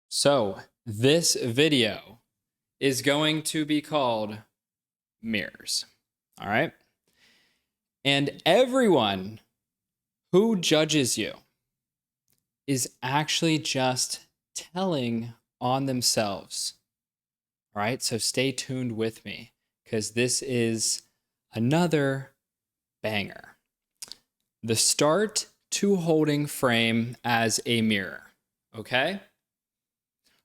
So this video is going to be called Mirrors. All right. And everyone who judges you is actually just telling on themselves. All right. So stay tuned with me because this is another banger. The start to holding frame as a mirror. Okay.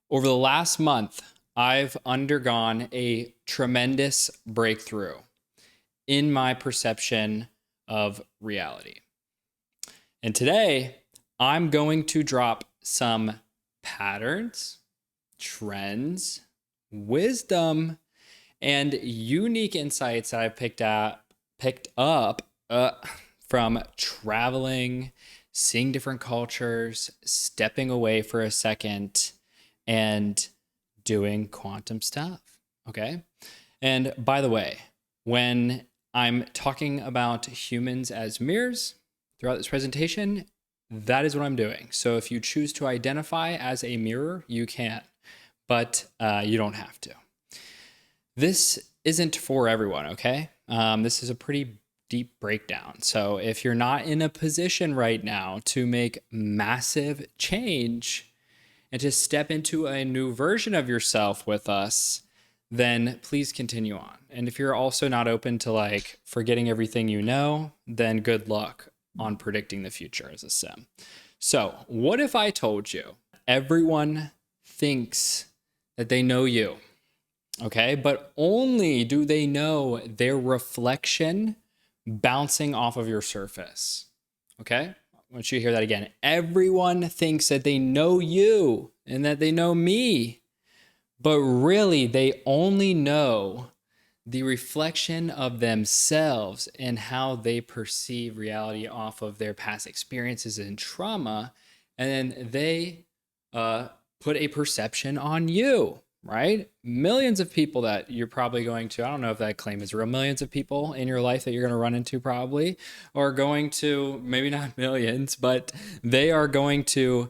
Over the last month, I've undergone a tremendous breakthrough in my perception of reality. And today, I'm going to drop some patterns, trends, wisdom, and unique insights that I've picked up from traveling, seeing different cultures, stepping away for a second, and doing quantum stuff. Okay. And by the way, when I'm talking about humans as mirrors throughout this presentation, that is what I'm doing. So if you choose to identify as a mirror, you can, but you don't have to. This isn't for everyone. Okay. This is a pretty deep breakdown. So if you're not in a position right now to make massive change and to step into a new version of yourself with us, then please continue on. And if you're also not open to forgetting everything you know, then good luck on predicting the future as a sim. So what if I told you everyone thinks that they know you, okay? But only do they know their reflection bouncing off of your surface, okay? I want you to hear that again. Everyone thinks that they know you and that they know me, but really they only know the reflection of themselves and how they perceive reality off of their past experiences and trauma. And then they put a perception on you, right? Millions of people that you're probably going to, I don't know if that claim is real, millions of people in your life that you're going to run into probably, or going to, maybe not millions, but they are going to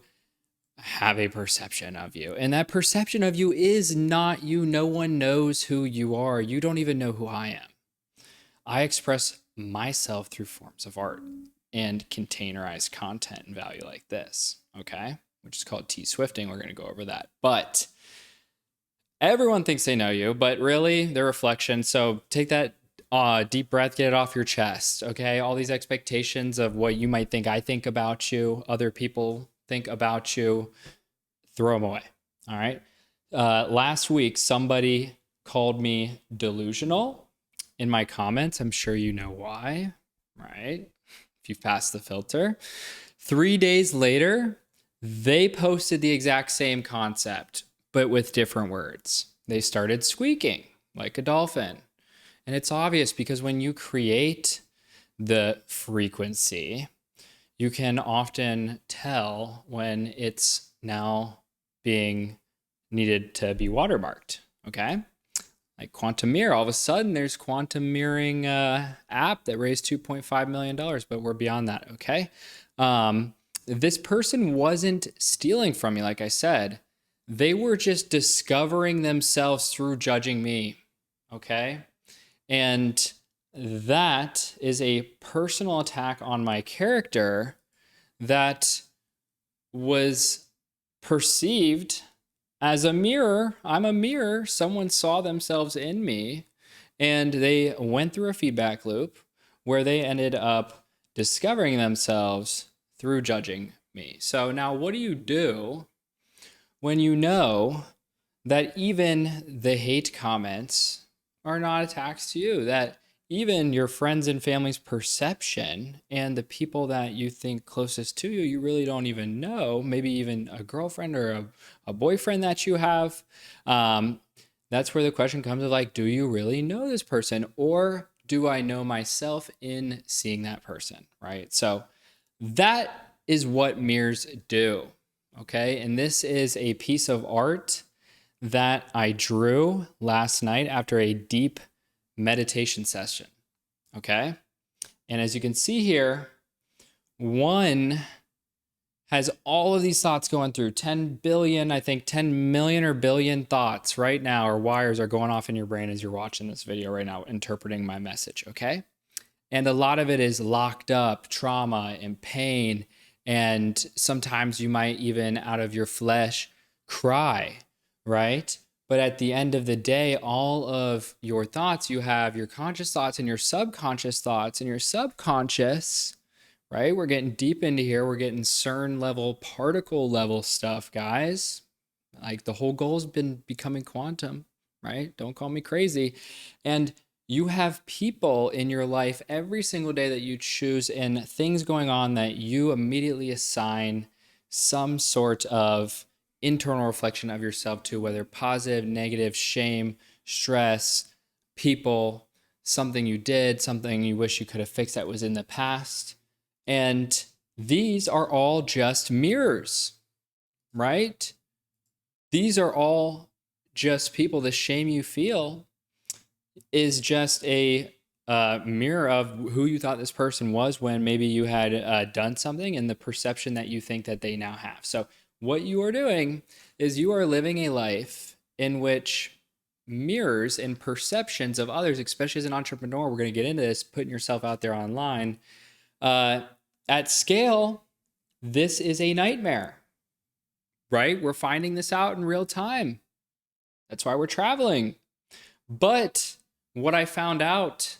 have a perception of you. And that perception of you is not you. No one knows who you are. You don't even know who I am. I express myself through forms of art and containerized content and value like this, okay? Which is called T-Swifting. We're going to go over that. But everyone thinks they know you, but really they're reflection. So take that deep breath, get it off your chest, okay? All these expectations of what you might think I think about you, other people think about you, throw them away, all right? Last week, somebody called me delusional in my comments. I'm sure you know why, right? If you've passed the filter. 3 days later, they posted the exact same concept, but with different words. They started squeaking like a dolphin. And it's obvious because when you create the frequency, you can often tell when it's now being needed to be watermarked, okay? Like Quantum Mirror, all of a sudden there's Quantum Mirroring app that raised $2.5 million, but we're beyond that, okay? This person wasn't stealing from me, like I said. They were just discovering themselves through judging me, okay? And that is a personal attack on my character that was perceived as a mirror. I'm a mirror. Someone saw themselves in me, and they went through a feedback loop where they ended up discovering themselves through judging me. So now what do you do when you know that even the hate comments are not attacks to you, that even your friends and family's perception and the people that you think closest to you, you really don't even know, maybe even a girlfriend or a boyfriend that you have. That's where the question comes of do you really know this person, or do I know myself in seeing that person, right? So that is what mirrors do, okay? And this is a piece of art that I drew last night after a deep meditation session, okay? And as you can see here, one has all of these thoughts going through 10 billion, I think 10 million or billion thoughts right now, or wires are going off in your brain as you're watching this video right now, interpreting my message, okay? And a lot of it is locked up trauma and pain. And sometimes you might even out of your flesh cry, right? But at the end of the day, all of your thoughts, you have your conscious thoughts and your subconscious thoughts, and your subconscious, right? We're getting deep into here. We're getting CERN level, particle level stuff, guys. Like the whole goal has been becoming quantum, right? Don't call me crazy. And you have people in your life every single day that you choose, and things going on that you immediately assign some sort of internal reflection of yourself to, whether positive, negative, shame, stress, people, something you did, something you wish you could have fixed that was in the past. And these are all just mirrors, right? These are all just people. The shame you feel is just a mirror of who you thought this person was when maybe you had done something, and the perception that you think that they now have. So what you are doing is you are living a life in which mirrors and perceptions of others, especially as an entrepreneur, we're going to get into this, putting yourself out there online. At scale, this is a nightmare, right? We're finding this out in real time. That's why we're traveling. But what I found out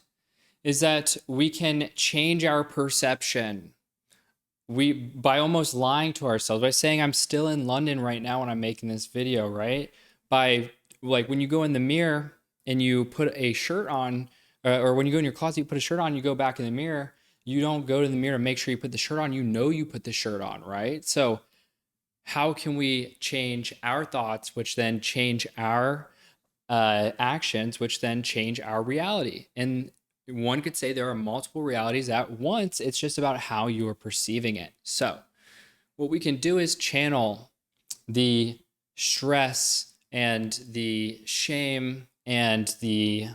is that we can change our perception. By almost lying to ourselves, by saying I'm still in London right now when I'm making this video, right? By like when you go in the mirror and you put a shirt on, or when you go in your closet, you put a shirt on, you go back in the mirror, you don't go to the mirror to make sure you put the shirt on. You know you put the shirt on, right? So how can we change our thoughts, which then change our actions, which then change our reality? And one could say there are multiple realities at once. It's just about how you are perceiving it. So what we can do is channel the stress and the shame and the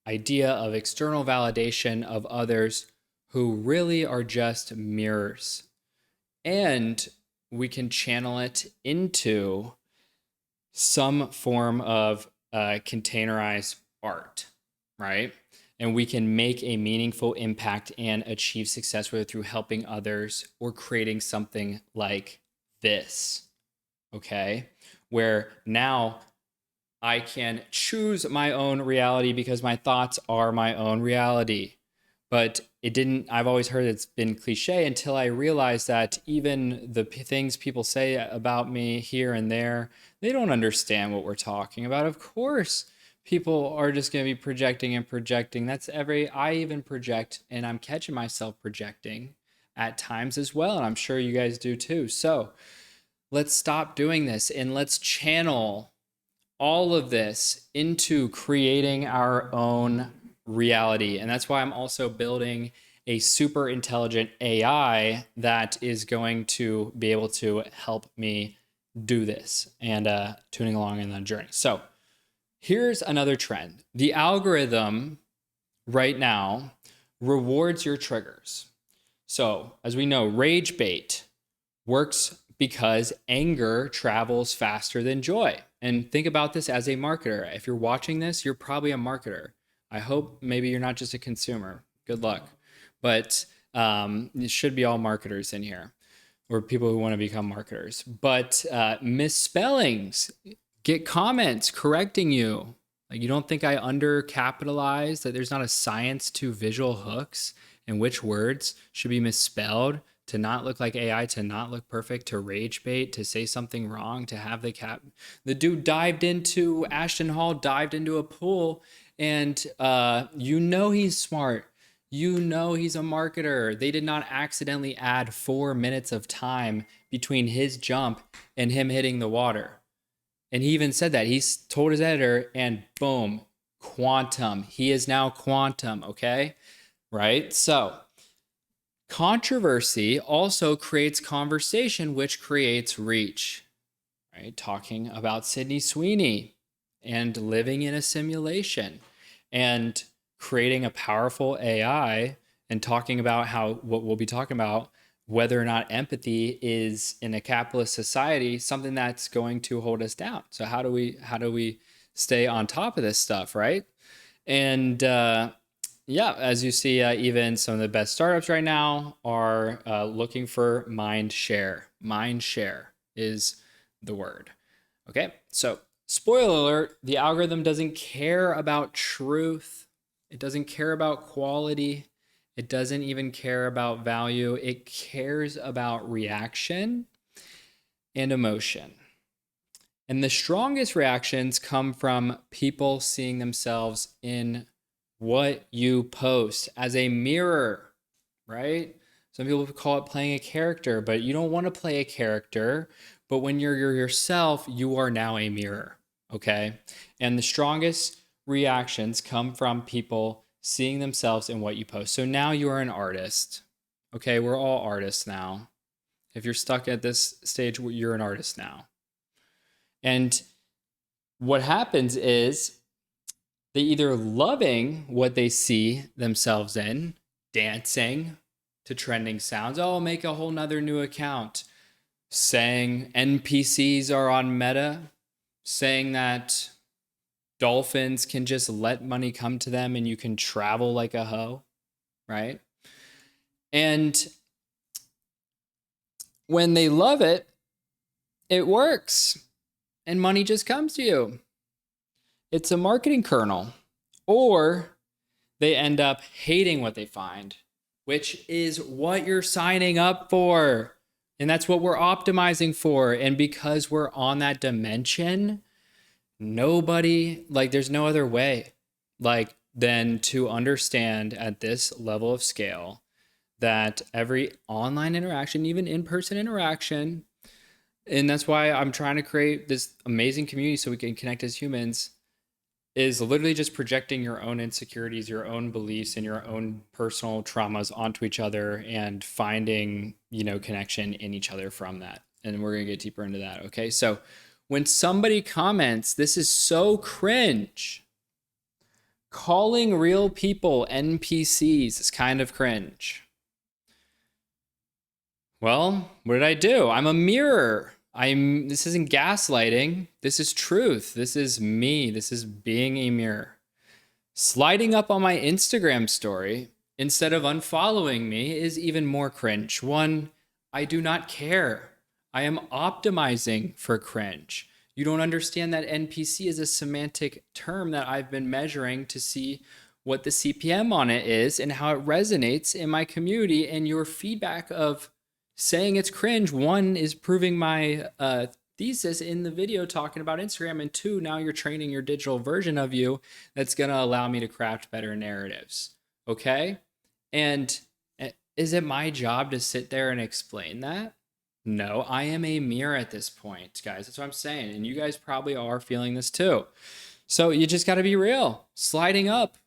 idea of external validation of others who really are just mirrors. And we can channel it into some form of containerized art, right? And we can make a meaningful impact and achieve success, whether through helping others or creating something like this, okay? Where now I can choose my own reality because my thoughts are my own reality. But I've always heard it's been cliche until I realized that even the things people say about me here and there, they don't understand what we're talking about. Of course, people are just going to be projecting and projecting. I even project, and I'm catching myself projecting at times as well. And I'm sure you guys do too. So let's stop doing this and let's channel all of this into creating our own reality. And that's why I'm also building a super intelligent AI that is going to be able to help me do this and tuning along in the journey. So here's another trend. The algorithm right now rewards your triggers. So as we know, rage bait works because anger travels faster than joy. And think about this as a marketer. If you're watching this, you're probably a marketer. I hope maybe you're not just a consumer. Good luck. But it should be all marketers in here, or people who want to become marketers. But misspellings, get comments correcting you. Like, you don't think I undercapitalize, that there's not a science to visual hooks and which words should be misspelled to not look like AI, to not look perfect, to rage bait, to say something wrong, to have the dude Ashton Hall dived into a pool, and he's smart. You know he's a marketer. They did not accidentally add 4 minutes of time between his jump and him hitting the water. And he even said that. He's told his editor, and boom, quantum. He is now quantum, okay? Right? So controversy also creates conversation, which creates reach, right? Talking about Sydney Sweeney and living in a simulation and creating a powerful AI and talking about what we'll be talking about whether or not empathy is in a capitalist society something that's going to hold us down. So how do we stay on top of this stuff, right? And yeah, as you see, even some of the best startups right now are looking for mind share. Mind share is the word. Okay, so spoiler alert, the algorithm doesn't care about truth. It doesn't care about quality. It doesn't even care about value. It cares about reaction and emotion. And the strongest reactions come from people seeing themselves in what you post as a mirror, right? Some people call it playing a character, but you don't want to play a character. But when you're yourself, you are now a mirror, okay? And the strongest reactions come from people seeing themselves in what you post. So now you are an artist, okay? We're all artists now. If you're stuck at this stage, you're an artist now. And what happens is they either loving what they see themselves in, dancing to trending sounds. Oh, make a whole nother new account. Saying NPCs are on Meta, saying that dolphins can just let money come to them and you can travel like a hoe, right? And when they love it, it works and money just comes to you. It's a marketing kernel. Or they end up hating what they find, which is what you're signing up for. And that's what we're optimizing for. And because we're on that dimension, there's no other way than to understand at this level of scale that every online interaction, even in-person interaction, and that's why I'm trying to create this amazing community so we can connect as humans, is literally just projecting your own insecurities, your own beliefs, and your own personal traumas onto each other and finding, connection in each other from that. And we're going to get deeper into that. Okay. So when somebody comments, this is so cringe. Calling real people NPCs is kind of cringe. Well, what did I do? I'm a mirror. This isn't gaslighting. This is truth. This is me. This is being a mirror. Sliding up on my Instagram story instead of unfollowing me is even more cringe. One, I do not care. I am optimizing for cringe. You don't understand that NPC is a semantic term that I've been measuring to see what the CPM on it is and how it resonates in my community. And your feedback of saying it's cringe, one, is proving my thesis in the video talking about Instagram, and two, now you're training your digital version of you that's going to allow me to craft better narratives. Okay? And is it my job to sit there and explain that? No, I am a mirror at this point, guys. That's what I'm saying. And you guys probably are feeling this too. So you just got to be real. Sliding up,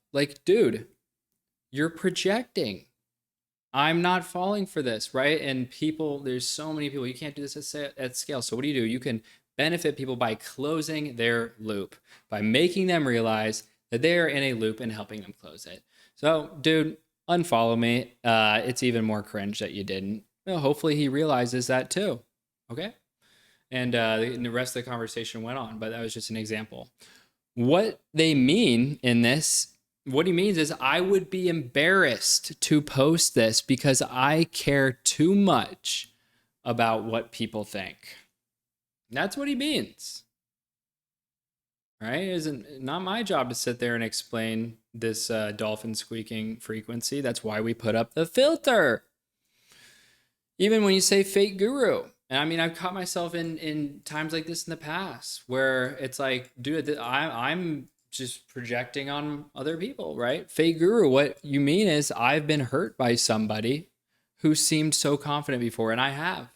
dude, you're projecting. I'm not falling for this, right? And there's so many people, you can't do this at scale. So what do? You can benefit people by closing their loop, by making them realize that they're in a loop and helping them close it. So, dude, unfollow me. It's even more cringe that you didn't. Hopefully he realizes that too. Okay. And the rest of the conversation went on, but that was just an example. What they mean in this, what he means is I would be embarrassed to post this because I care too much about what people think. That's what he means. Right? It's not my job to sit there and explain this dolphin squeaking frequency. That's why we put up the filter. Even when you say fake guru. And I mean, I've caught myself in times like this in the past where it's like, dude, I'm just projecting on other people, right? Fake guru, what you mean is I've been hurt by somebody who seemed so confident before, and I have.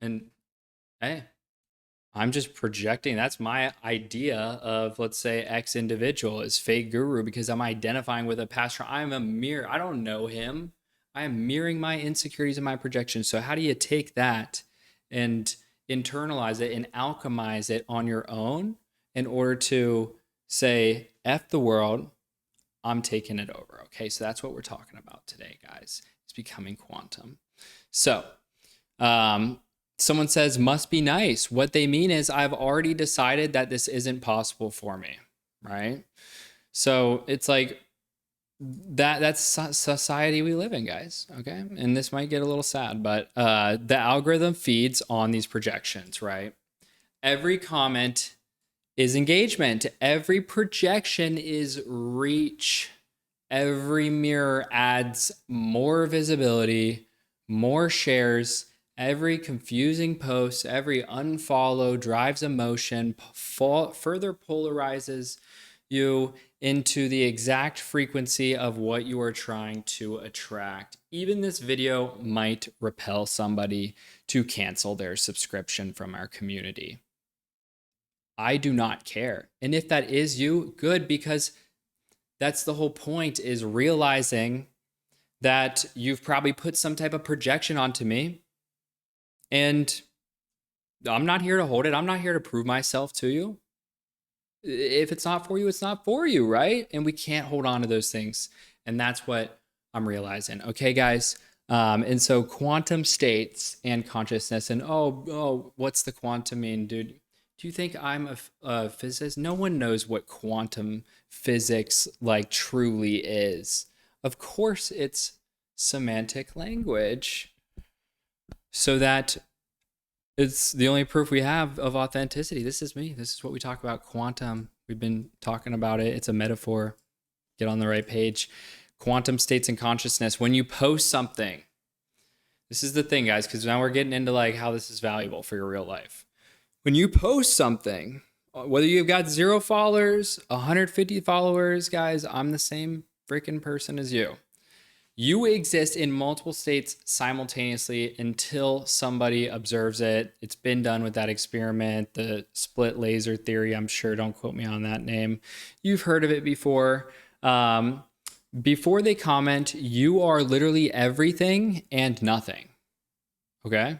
And hey, I'm just projecting. That's my idea of, let's say, X individual is fake guru because I'm identifying with a pastor. I'm a mirror. I don't know him. I am mirroring my insecurities and my projections. So how do you take that and internalize it and alchemize it on your own in order to say, F the world, I'm taking it over. Okay, so that's what we're talking about today, guys. It's becoming quantum. So someone says, must be nice. What they mean is I've already decided that this isn't possible for me, right? So it's like that's society we live in, guys. Okay. And this might get a little sad, but the algorithm feeds on these projections, right? Every comment is engagement. Every projection is reach. Every mirror adds more visibility, more shares. Every confusing post, every unfollow drives emotion, further polarizes you into the exact frequency of what you are trying to attract. Even this video might repel somebody to cancel their subscription from our community. I do not care. And if that is you, good, because that's the whole point, is realizing that you've probably put some type of projection onto me, and I'm not here to hold it. I'm not here to prove myself to you. If it's not for you, it's not for you, right? And we can't hold on to those things. And that's what I'm realizing. Okay, guys. And so quantum states and consciousness, and what's the quantum mean, dude? Do you think I'm a physicist? No one knows what quantum physics like truly is. Of course, it's semantic language, so that it's the only proof we have of authenticity. This is me. This is what we talk about. Quantum. We've been talking about it. It's a metaphor. Get on the right page. Quantum states and consciousness. When you post something, this is the thing, guys, because now we're getting into like how this is valuable for your real life. When you post something, whether you've got 0 followers, 150 followers, guys, I'm the same freaking person as you. You exist in multiple states simultaneously until somebody observes it. It's been done with that experiment, the split laser theory. I'm sure, don't quote me on that name. You've heard of it before. Before they comment, you are literally everything and nothing. Okay?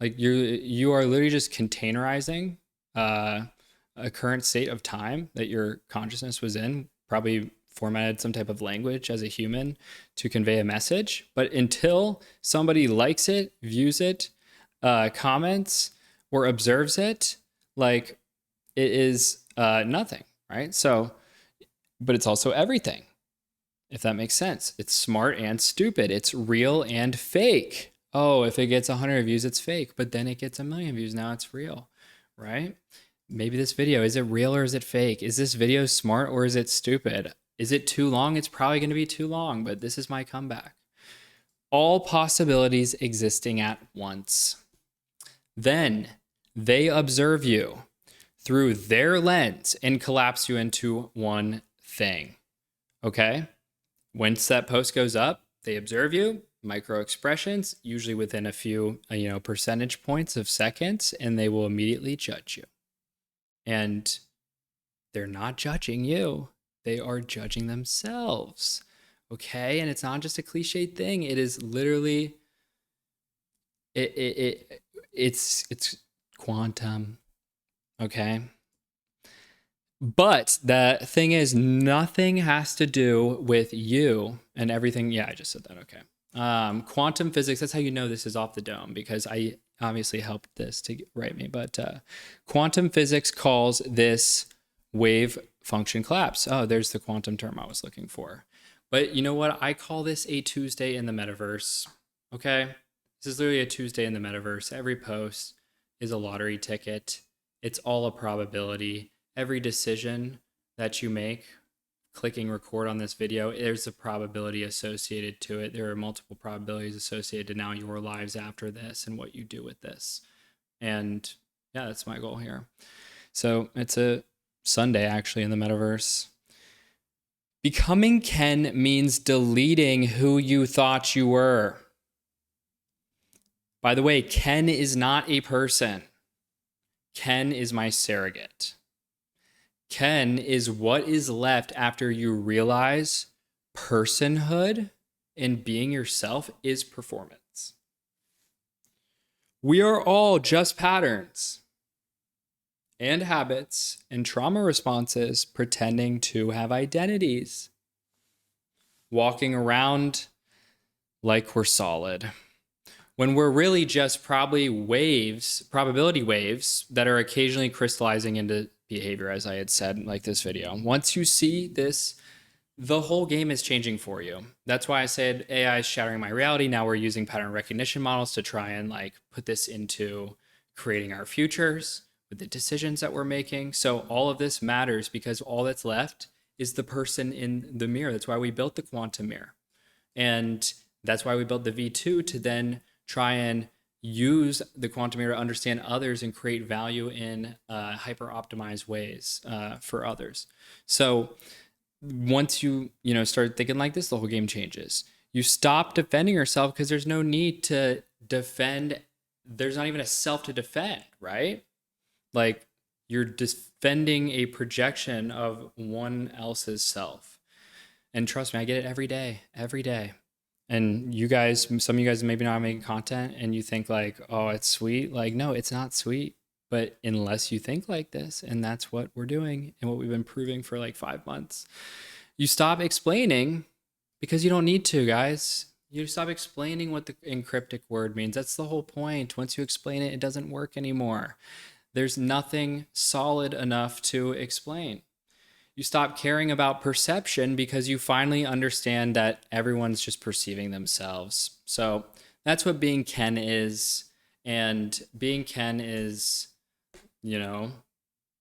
Like you are literally just containerizing a current state of time that your consciousness was in, probably formatted some type of language as a human to convey a message. But until somebody likes it, views it, comments, or observes it, like it is nothing, right? So, but it's also everything, if that makes sense. It's smart and stupid. It's real and fake. Oh, if it gets 100 views, it's fake, but then it gets 1 million views. Now it's real, right? Maybe this video, is it real or is it fake? Is this video smart or is it stupid? Is it too long? It's probably going to be too long, but this is my comeback. All possibilities existing at once. Then they observe you through their lens and collapse you into one thing. Okay? Once that post goes up, they observe you, micro expressions, usually within a few, percentage points of seconds, and they will immediately judge you. And they're not judging you. They are judging themselves. Okay? And it's not just a cliched thing. It is literally it's quantum. Okay? But the thing is, nothing has to do with you and everything. Yeah, I just said that. Okay. Quantum physics, that's how you know this is off the dome, because I obviously helped this to write me. But quantum physics calls this wave function collapse. Oh, there's the quantum term I was looking for. But you know what? I call this a Tuesday in the metaverse. Okay? This is literally a Tuesday in the metaverse. Every post is a lottery ticket. It's all a probability. Every decision that you make, clicking record on this video, there's a probability associated to it. There are multiple probabilities associated to now your lives after this and what you do with this. And yeah, that's my goal here. So it's a Sunday actually in the metaverse. Becoming Ken means deleting who you thought you were. By the way, Ken is not a person. Ken is my surrogate. Ken is what is left after you realize personhood and being yourself is performance. We are all just patterns and habits and trauma responses pretending to have identities. walking around like we're solid, when we're really just probably waves, probability waves that are occasionally crystallizing into behavior, as I had said, like this video. Once you see this, the whole game is changing for you. That's why I said AI is shattering my reality. Now we're using pattern recognition models to try and like put this into creating our futures with the decisions that we're making. So all of this matters because all that's left is the person in the mirror. That's why we built the quantum mirror. And that's why we built the V2 to then try and use the quantum mirror to understand others and create value in hyper optimized ways for others. So once you start thinking like this, the whole game changes. You stop defending yourself because there's no need to defend. There's not even a self to defend, right? Like you're defending a projection of one else's self. And trust me, I get it every day. And you guys, some of you guys maybe not making content and you think like, oh, it's sweet. Like, no, it's not sweet. But unless you think like this, and that's what we're doing and what we've been proving for like 5 months, you stop explaining because you don't need to, guys. You stop explaining what the encryptic word means. That's the whole point. Once you explain it, it doesn't work anymore. There's nothing solid enough to explain. You stop caring about perception because you finally understand that everyone's just perceiving themselves. So that's what being Ken is. And being Ken is,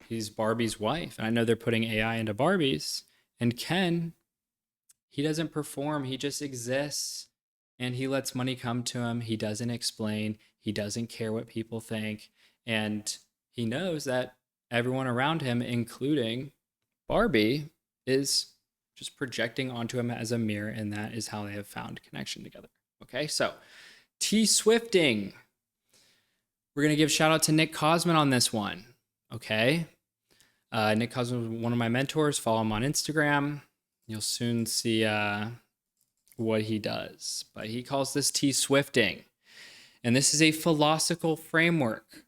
he's Barbie's wife. And I know they're putting AI into Barbies. And Ken, he doesn't perform. He just exists. And he lets money come to him. He doesn't explain. He doesn't care what people think. And he knows that everyone around him, including Barbie, is just projecting onto him as a mirror, and that is how they have found connection together. Okay, so T-Swifting. We're going to give shout out to Nick Cosman on this one. Okay, Nick Cosman was one of my mentors. Follow him on Instagram. You'll soon see what he does. But he calls this T-Swifting. And this is a philosophical framework.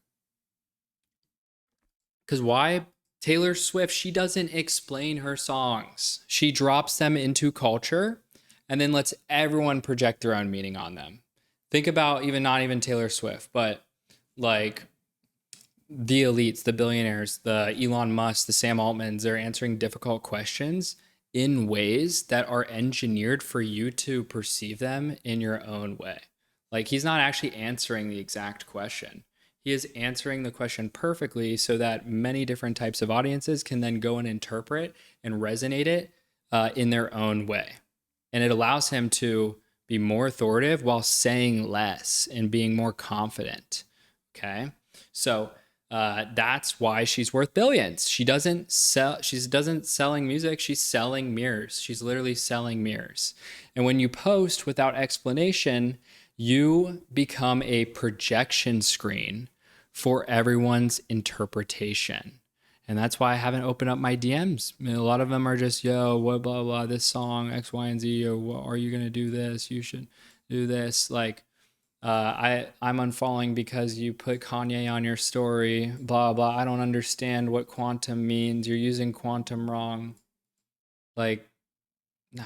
Because why? Taylor Swift, she doesn't explain her songs. She drops them into culture and then lets everyone project their own meaning on them. Think about not even Taylor Swift, but like the elites, the billionaires, the Elon Musk, the Sam Altmans, they're answering difficult questions in ways that are engineered for you to perceive them in your own way. Like he's not actually answering the exact question. He is answering the question perfectly so that many different types of audiences can then go and interpret and resonate it in their own way. And it allows him to be more authoritative while saying less and being more confident. Okay. So that's why she's worth billions. She doesn't selling music. She's selling mirrors. She's literally selling mirrors. And when you post without explanation, you become a projection screen for everyone's interpretation. And that's why I haven't opened up my DMs. I mean, a lot of them are just, yo, what, blah, blah, this song, X, Y, and Z, or are you going to do this? You should do this. Like, I'm unfollowing because you put Kanye on your story, blah, blah. I don't understand what quantum means. You're using quantum wrong. Like, no.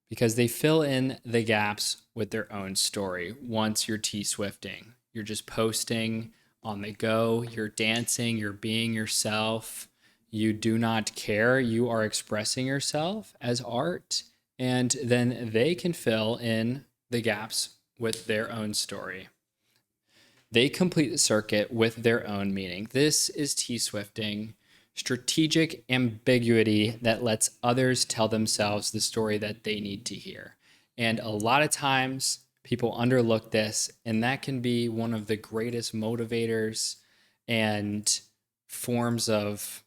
Because they fill in the gaps with their own story. Once you're T-Swifting, you're just posting on the go, you're dancing, you're being yourself. You do not care. You are expressing yourself as art. And then they can fill in the gaps with their own story. They complete the circuit with their own meaning. This is T-Swifting. Strategic ambiguity that lets others tell themselves the story that they need to hear. And a lot of times people underlook this, and that can be one of the greatest motivators and forms of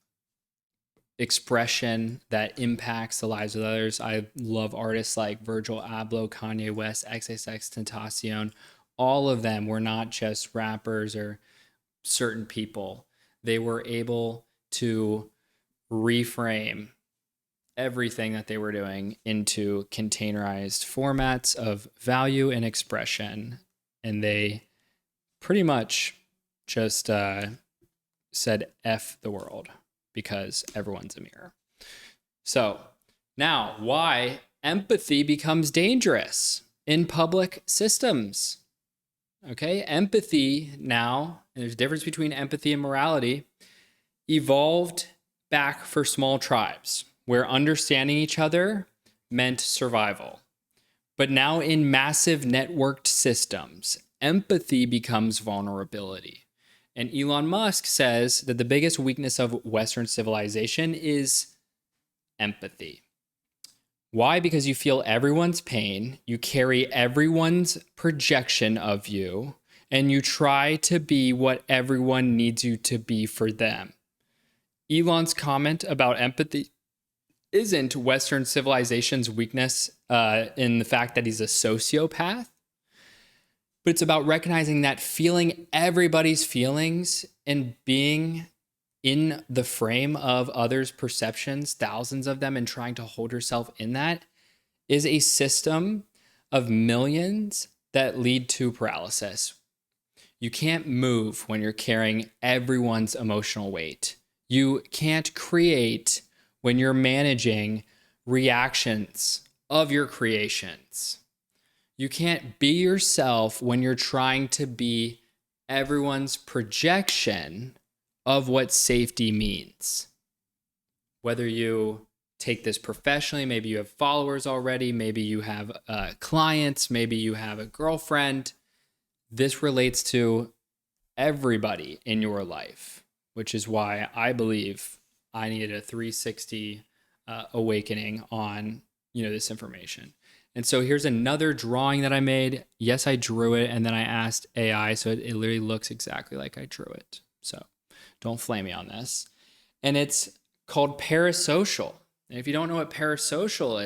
expression that impacts the lives of others. I love artists like Virgil Abloh, Kanye West, XXXTentacion. All of them were not just rappers or certain people. They were able to reframe everything that they were doing into containerized formats of value and expression. And they pretty much just said F the world because everyone's a mirror. So Now, why empathy becomes dangerous in public systems. Okay, empathy now, and there's a difference between empathy and morality, evolved back for small tribes where understanding each other meant survival. But now in massive networked systems, empathy becomes vulnerability. And Elon Musk says that the biggest weakness of Western civilization is empathy. Why? Because you feel everyone's pain, you carry everyone's projection of you, and you try to be what everyone needs you to be for them. Elon's comment about empathy isn't Western civilization's weakness in the fact that he's a sociopath, but it's about recognizing that feeling everybody's feelings and being in the frame of others' perceptions, thousands of them, and trying to hold yourself in that is a system of millions that lead to paralysis. You can't move when you're carrying everyone's emotional weight. You can't create when you're managing reactions of your creations. You can't be yourself when you're trying to be everyone's projection of what safety means. Whether you take this professionally, maybe you have followers already, maybe you have clients, maybe you have a girlfriend. This relates to everybody in your life, which is why I believe I needed a 360 awakening on this information. And so here's another drawing that I made. Yes, I drew it, and then I asked AI, so it literally looks exactly like I drew it. So don't flame me on this. And it's called parasocial. And if you don't know what parasocial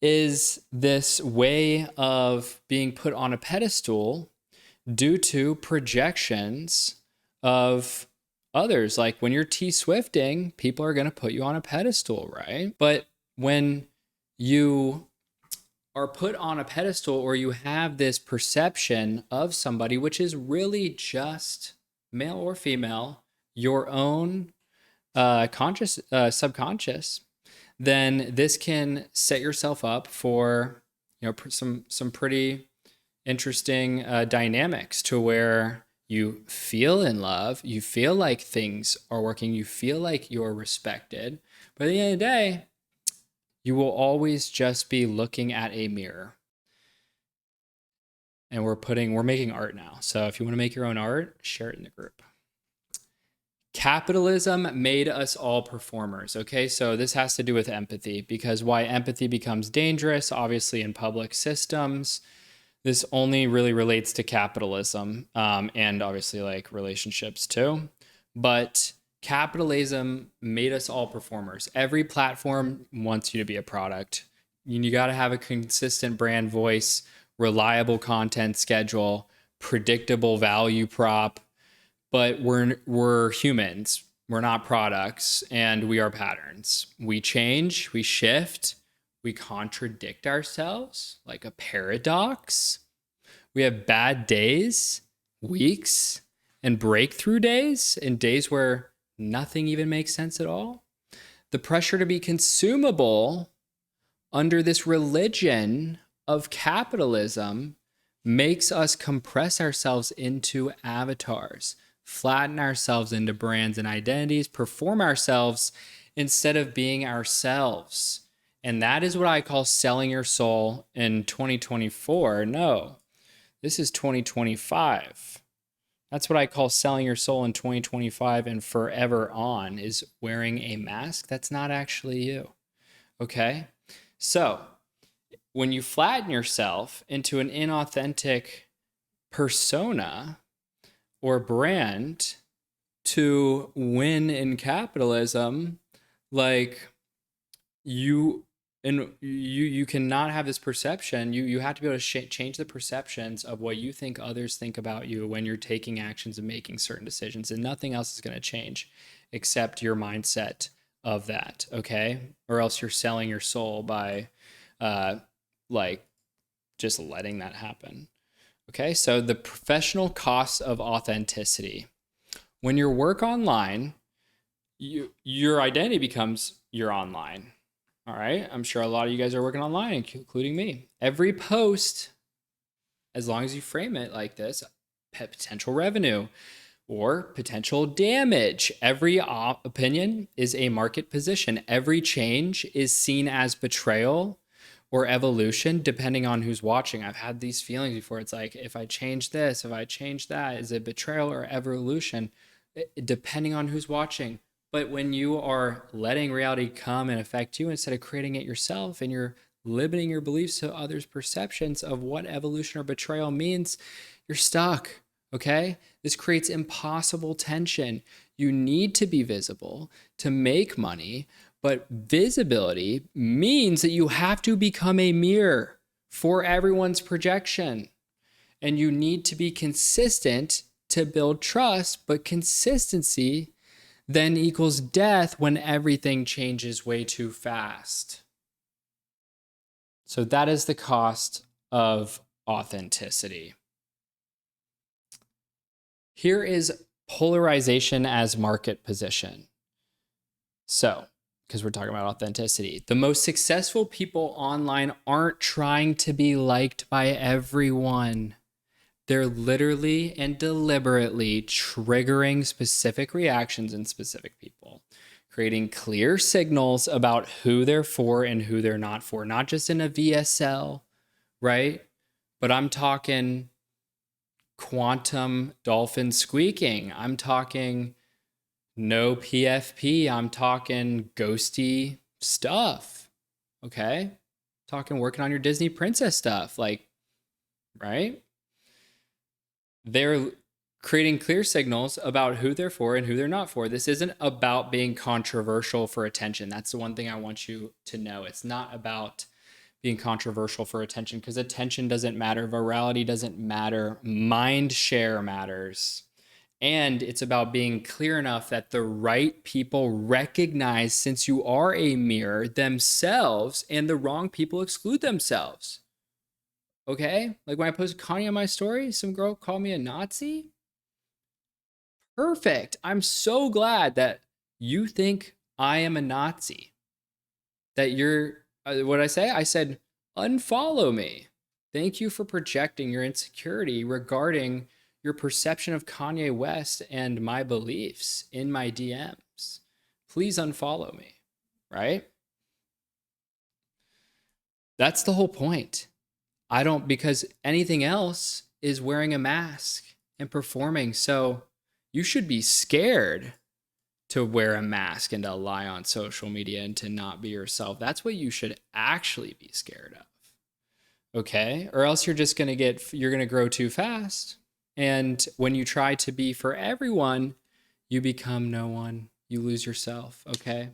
is this way of being put on a pedestal due to projections of others. Like when you're T-Swifting, people are going to put you on a pedestal, right? But when you are put on a pedestal or you have this perception of somebody, which is really just male or female, your own conscious, subconscious, then this can set yourself up for some pretty interesting dynamics to where you feel in love, you feel like things are working, you feel like you're respected, but at the end of the day, you will always just be looking at a mirror. And we're making art now. So if you want to make your own art, share it in the group. Capitalism made us all performers. Okay, so this has to do with empathy, because why empathy becomes dangerous, obviously in public systems, this only really relates to capitalism and obviously like relationships too. But capitalism made us all performers. Every platform wants you to be a product. You got to have a consistent brand voice, reliable content schedule, predictable value prop. But we're humans. We're not products, and we are patterns. We change, we shift, we contradict ourselves like a paradox. We have bad days, weeks, and breakthrough days, and days where nothing even makes sense at all. The pressure to be consumable under this religion of capitalism makes us compress ourselves into avatars, flatten ourselves into brands and identities, perform ourselves instead of being ourselves. And that is what I call selling your soul in 2024. No, this is 2025. That's what I call selling your soul in 2025 and forever on, is wearing a mask that's not actually you. Okay? So when you flatten yourself into an inauthentic persona or brand to win in capitalism, like you cannot have this perception. You have to be able to change the perceptions of what you think others think about you when you're taking actions and making certain decisions, and nothing else is going to change except your mindset of that. Okay? Or else you're selling your soul by like just letting that happen. Okay, so the professional costs of authenticity. When you work online, your identity becomes your online. All right. I'm sure a lot of you guys are working online, including me. Every post, as long as you frame it like this, potential revenue or potential damage. Every opinion is a market position. Every change is seen as betrayal or evolution, depending on who's watching. I've had these feelings before. It's like, if I change this, if I change that, is it betrayal or evolution? Depending on who's watching. But when you are letting reality come and affect you instead of creating it yourself, and you're limiting your beliefs to others' perceptions of what evolution or betrayal means, you're stuck. Okay? This creates impossible tension. You need to be visible to make money, but visibility means that you have to become a mirror for everyone's projection. And you need to be consistent to build trust, but consistency then equals death when everything changes way too fast. So that is the cost of authenticity. Here is polarization as market position. So, because we're talking about authenticity, the most successful people online aren't trying to be liked by everyone. They're literally and deliberately triggering specific reactions in specific people, creating clear signals about who they're for and who they're not for, not just in a VSL, right? But I'm talking quantum dolphin squeaking. I'm talking no PFP. I'm talking ghosty stuff. Okay? Talking working on your Disney princess stuff, like, right? They're creating clear signals about who they're for and who they're not for. This isn't about being controversial for attention. That's the one thing I want you to know. It's not about being controversial for attention, because attention doesn't matter. Virality doesn't matter. Mind share matters. And it's about being clear enough that the right people recognize, since you are a mirror, themselves, and the wrong people exclude themselves. Okay? Like when I posted Kanye on my story, some girl called me a Nazi. Perfect. I'm so glad that you think I am a Nazi. That you're, what did I say? I said, unfollow me. Thank you for projecting your insecurity regarding your perception of Kanye West and my beliefs in my DMs. Please unfollow me, right? That's the whole point. Because anything else is wearing a mask and performing. So you should be scared to wear a mask and to lie on social media and to not be yourself. That's what you should actually be scared of. Okay? Or else you're just going to grow too fast. And when you try to be for everyone, you become no one. You lose yourself. Okay?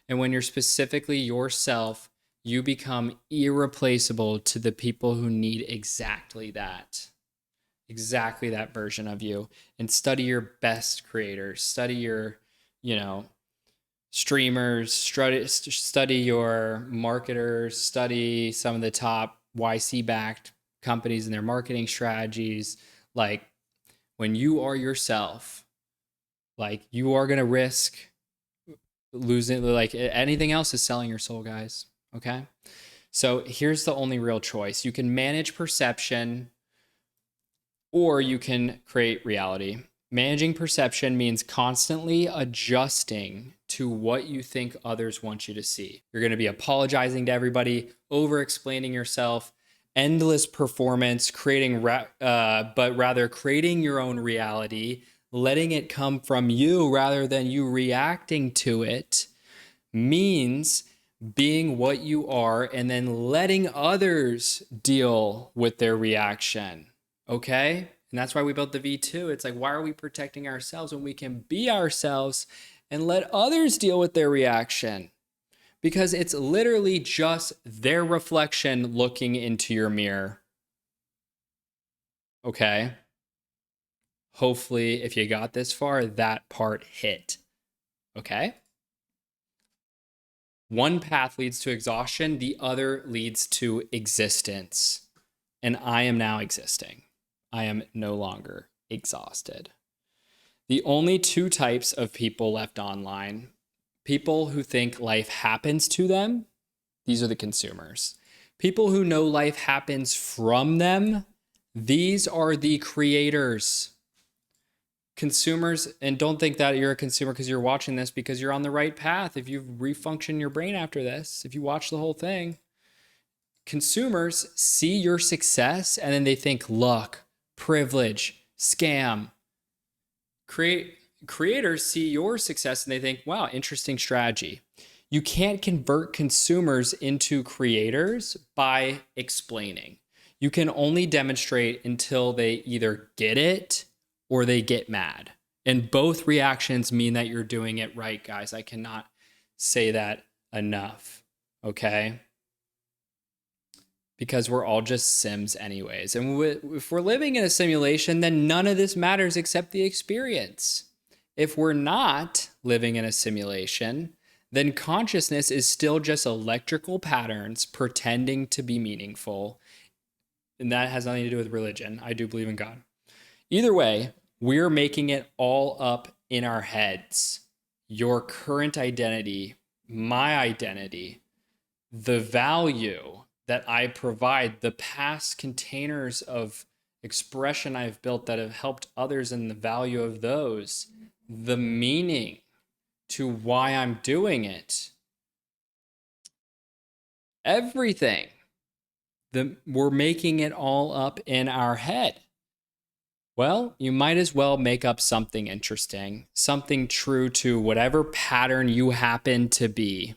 And when you're specifically yourself, you become irreplaceable to the people who need exactly that version of you. And study your best creators, study your, streamers, study your marketers, study some of the top YC backed companies and their marketing strategies. Like, when you are yourself, like, you are going to risk losing, like, anything else is selling your soul, guys. Okay? So here's the only real choice. You can manage perception, or you can create reality. Managing perception means constantly adjusting to what you think others want you to see. You're going to be apologizing to everybody, over-explaining yourself, endless performance, but rather creating your own reality, letting it come from you rather than you reacting to it, means being what you are and then letting others deal with their reaction. Okay? And that's why we built the V2. It's like, why are we protecting ourselves when we can be ourselves and let others deal with their reaction? Because it's literally just their reflection looking into your mirror. Okay? Hopefully, if you got this far, that part hit. Okay? One path leads to exhaustion, the other leads to existence. And I am now existing. I am no longer exhausted. The only two types of people left online: people who think life happens to them these are the consumers. People who know life happens from them, these are the creators. Consumers, and don't think that you're a consumer because you're watching this, because you're on the right path. If you refunction your brain after this, if you watch the whole thing, consumers see your success and then they think luck, privilege, scam. Creators see your success and they think, wow, interesting strategy. You can't convert consumers into creators by explaining. You can only demonstrate until they either get it or they get mad. And both reactions mean that you're doing it right, guys. I cannot say that enough, okay? Because we're all just Sims anyways. And if we're living in a simulation, then none of this matters except the experience. If we're not living in a simulation, then consciousness is still just electrical patterns pretending to be meaningful. And that has nothing to do with religion. I do believe in God. Either way, we're making it all up in our heads. Your current identity, my identity, the value that I provide, the past containers of expression I've built that have helped others, and the value of those, the meaning to why I'm doing it. Everything. We're making it all up in our head. Well, you might as well make up something interesting, something true to whatever pattern you happen to be.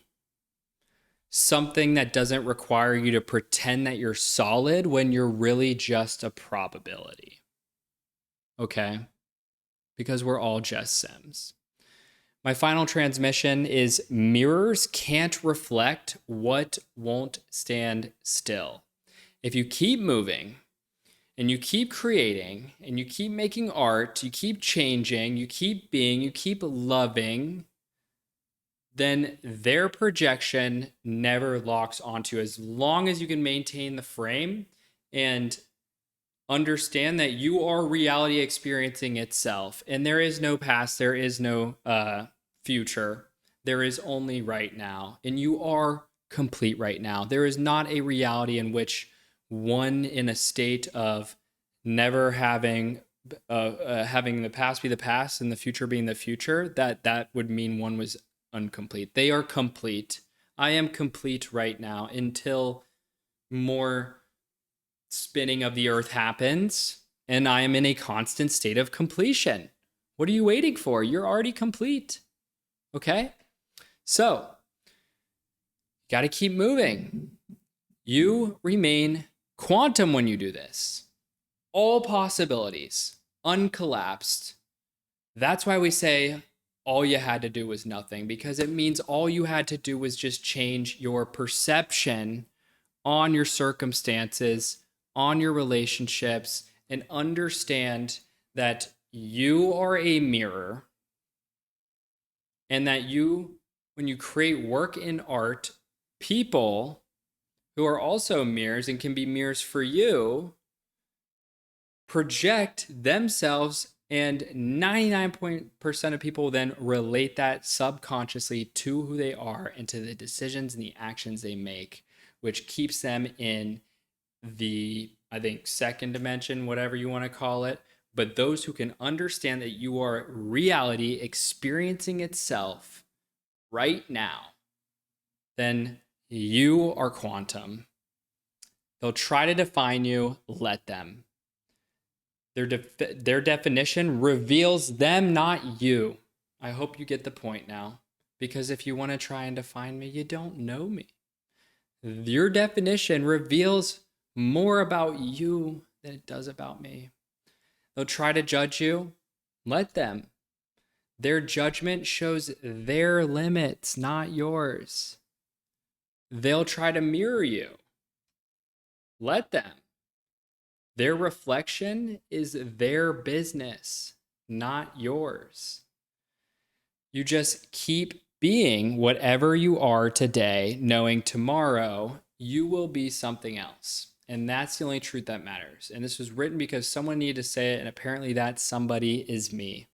Something that doesn't require you to pretend that you're solid when you're really just a probability. Okay? Because we're all just Sims. My final transmission is mirrors can't reflect what won't stand still. If you keep moving and you keep creating and you keep making art, you keep changing, you keep being, you keep loving, then their projection never locks onto you. As long as you can maintain the frame and understand that you are reality experiencing itself, and there is no past, there is no future, there is only right now, and you are complete right now. There is not a reality in which one in a state of never having having the past be the past and the future being the future, that would mean one was incomplete. They are complete. I am complete right now until more spinning of the earth happens, and I am in a constant state of completion. What are you waiting for? You're already complete. Okay? So, got to keep moving. You remain quantum when you do this. All possibilities, uncollapsed. That's why we say all you had to do was nothing, because it means all you had to do was just change your perception on your circumstances, on your relationships, and understand that you are a mirror, and that you, when you create work in art, people who are also mirrors and can be mirrors for you project themselves, and 99% of people then relate that subconsciously to who they are and to the decisions and the actions they make, which keeps them in the, I think, second dimension, whatever you want to call it. But those who can understand that you are reality experiencing itself right now, then you are quantum. They'll try to define you, let them. Their definition reveals them, not you. I hope you get the point now. Because if you want to try and define me, you don't know me. Your definition reveals more about you than it does about me. They'll try to judge you. Let them. Their judgment shows their limits, not yours. They'll try to mirror you. Let them. Their reflection is their business, not yours. You just keep being whatever you are today, knowing tomorrow you will be something else. And that's the only truth that matters. And this was written because someone needed to say it, and apparently that somebody is me.